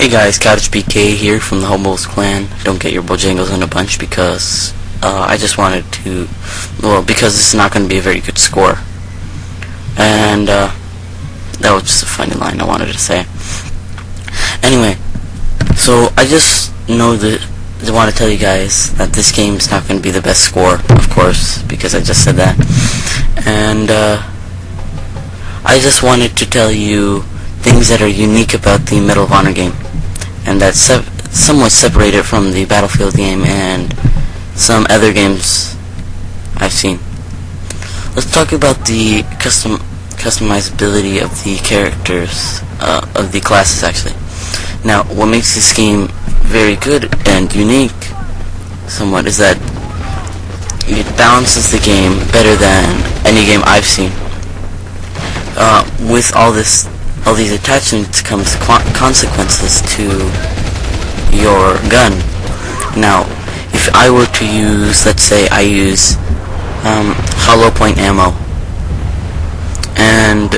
Hey guys, Cotagepk here from the Hobos Clan. Don't get your Bojangles in a bunch because I just wanted to, because it's not going to be a very good score. And that was just a funny line I wanted to say. Anyway, so I just I want to tell you guys that this game is not going to be the best score, of course, because I just said that. And I just wanted to tell you things that are unique about the Medal of Honor game, and that's somewhat separated from the Battlefield game and some other games I've seen. Let's talk about the customizability of the characters, of the classes actually. Now, what makes this game very good and unique somewhat is that it balances the game better than any game I've seen. With all these attachments comes consequences to your gun. Now, if I were to use, let's say I use hollow point ammo, and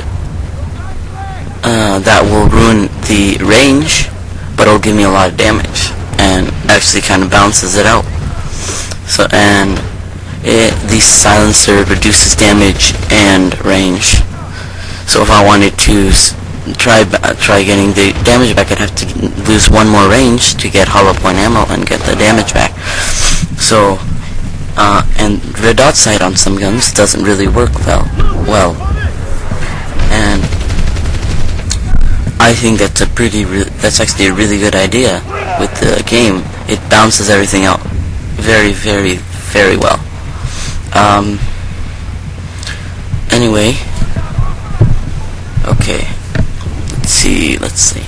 that will ruin the range, but it'll give me a lot of damage, and actually kind of balances it out. So, and the silencer reduces damage and range. So if I wanted to try getting the damage back, I'd have to lose one more range to get hollow point ammo and get the damage back. So, and red dot sight on some guns doesn't really work well. And I think that's that's actually a really good idea with the game. It balances everything out very, very, very well. Anyway. Okay, let's see.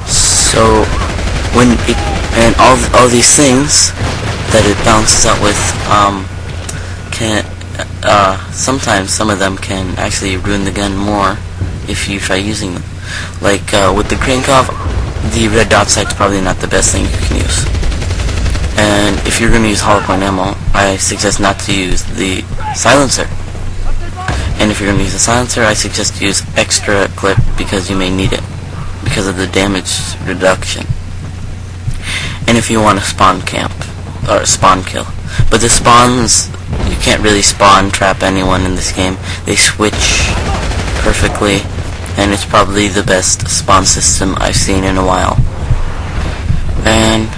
So when it, and all these things that it balances out with, sometimes some of them can actually ruin the gun more if you try using them. Like, with the Krankov, the red dot sight's probably not the best thing you can use. And if you're going to use hollow point ammo, I suggest not to use the silencer. And if you're going to use a silencer, I suggest use extra clip because you may need it because of the damage reduction. And if you want to spawn camp or spawn kill, but the spawns, you can't really spawn trap anyone in this game. They switch perfectly, and it's probably the best spawn system I've seen in a while. And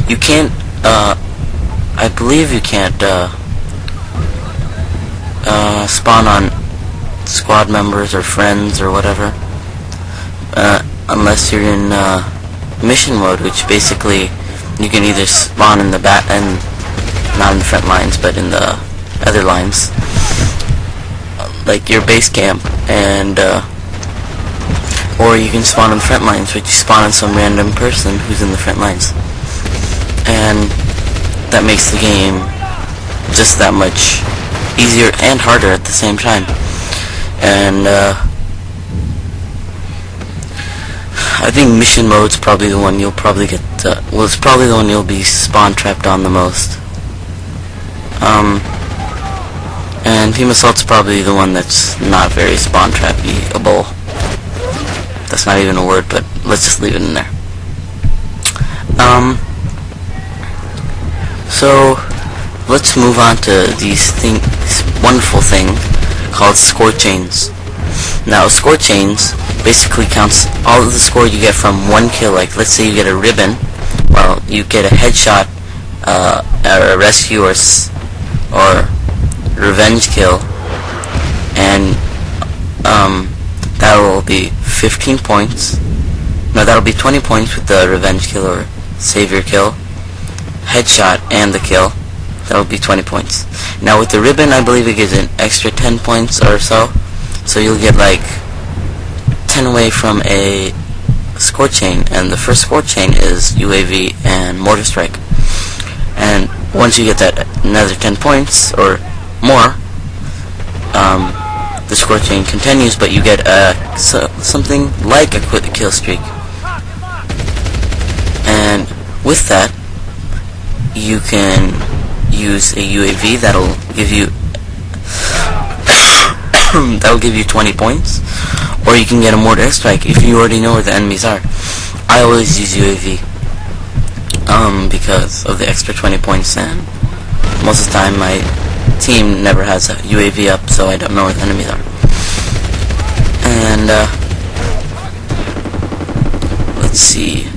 you can't, I believe you can't spawn on squad members or friends or whatever, unless you're in mission mode, which basically you can either spawn in the back, and not in the front lines, but in the other lines, like your base camp, and or you can spawn in the front lines, which you spawn on some random person who's in the front lines, and that makes the game just that much easier and harder at the same time. And I think mission mode's probably the one you'll probably get, it's probably the one you'll be spawn trapped on the most. And Team Assault's probably the one that's not very spawn trappable. That's not even a word, but let's just leave it in there. So let's move on to this wonderful thing called score chains. Now, score chains basically counts all of the score you get from one kill. Like, let's say you get a ribbon, well, you get a headshot, or a rescue, or revenge kill, and that will be 15 points. No, that'll be 20 points with the revenge kill or savior kill, headshot, and the kill. That would be 20 points. Now with the ribbon, I believe it gives an extra 10 points or so. So you'll get like 10 away from a score chain. And the first score chain is UAV and mortar strike. And once you get that another 10 points or more, the score chain continues, but you get something like a quit the kill streak. And with that, you can use a UAV that'll give you 20 points, or you can get a mortar airstrike if you already know where the enemies are. I always use UAV because of the extra 20 points, and most of the time my team never has a UAV up, so I don't know where the enemies are. And let's see.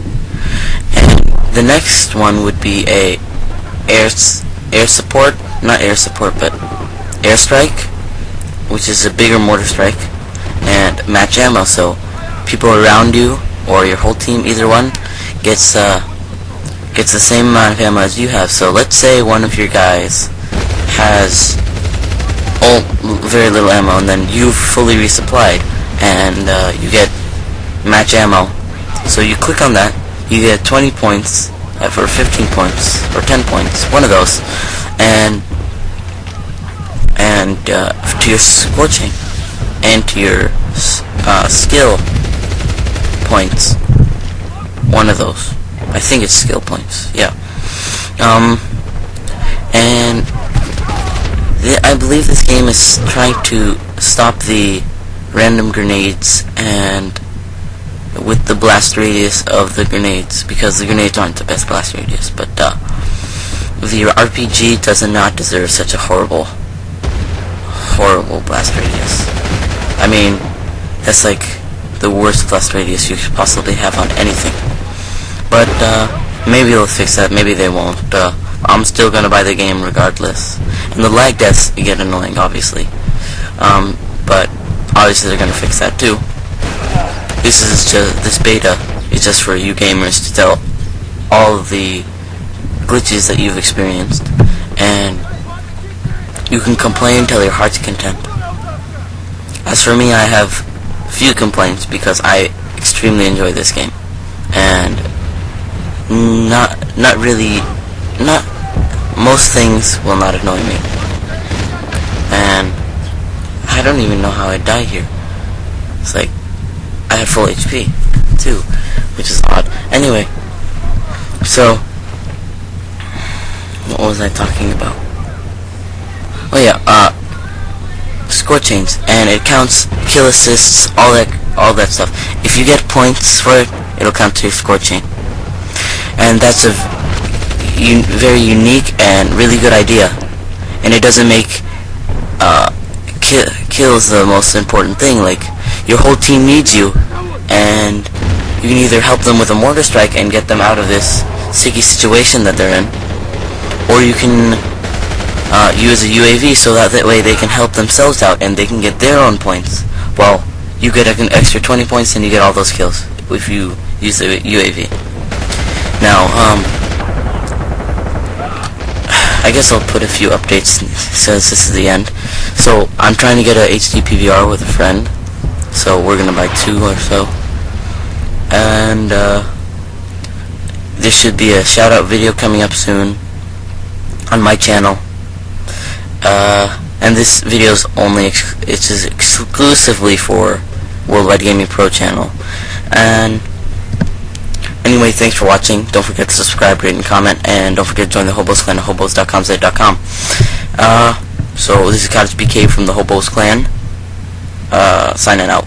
And the next one would be a air support, not air support, but airstrike, which is a bigger mortar strike, and match ammo. So people around you or your whole team, either one, gets the same amount of ammo as you have. So let's say one of your guys has very little ammo, and then you've fully resupplied, and you get match ammo. So you click on that, you get 20 points for 15 points or 10 points, one of those, and to your score chain and to your skill points, one of those. I think it's skill points. Yeah. And I believe this game is trying to stop the random grenades and with the blast radius of the grenades, because the grenades aren't the best blast radius, but the RPG does not deserve such a horrible blast radius. I mean, that's like the worst blast radius you could possibly have on anything. But maybe they'll fix that, maybe they won't. I'm still gonna buy the game regardless. And the lag deaths get annoying, obviously. But obviously they're gonna fix that too. This beta is just for you gamers to tell all of the glitches that you've experienced, and you can complain till your heart's content. As for me, I have few complaints because I extremely enjoy this game, and most things will not annoy me, and I don't even know how I die here. It's like I had full HP too, which is odd. Anyway, so what was I talking about? Oh yeah, score chains, and it counts kill assists, all that stuff. If you get points for it, it'll count to your score chain, and that's a very unique and really good idea. And it doesn't make kills the most important thing. Like, your whole team needs you, and you can either help them with a mortar strike and get them out of this sticky situation that they're in, or you can use a UAV so that way they can help themselves out and they can get their own points. Well, you get an extra 20 points and you get all those kills if you use the UAV. Now, I guess I'll put a few updates since this is the end. So, I'm trying to get a HD PVR with a friend, so we're gonna buy 2 or so. And there should be a shout out video coming up soon on my channel. And this video is it's exclusively for Worldwide Gaming Pro channel. And anyway, thanks for watching. Don't forget to subscribe, rate, and comment, and don't forget to join the Hobos Clan at hobos.comz.com. So this is Cotagepk from the Hobos Clan, signing out.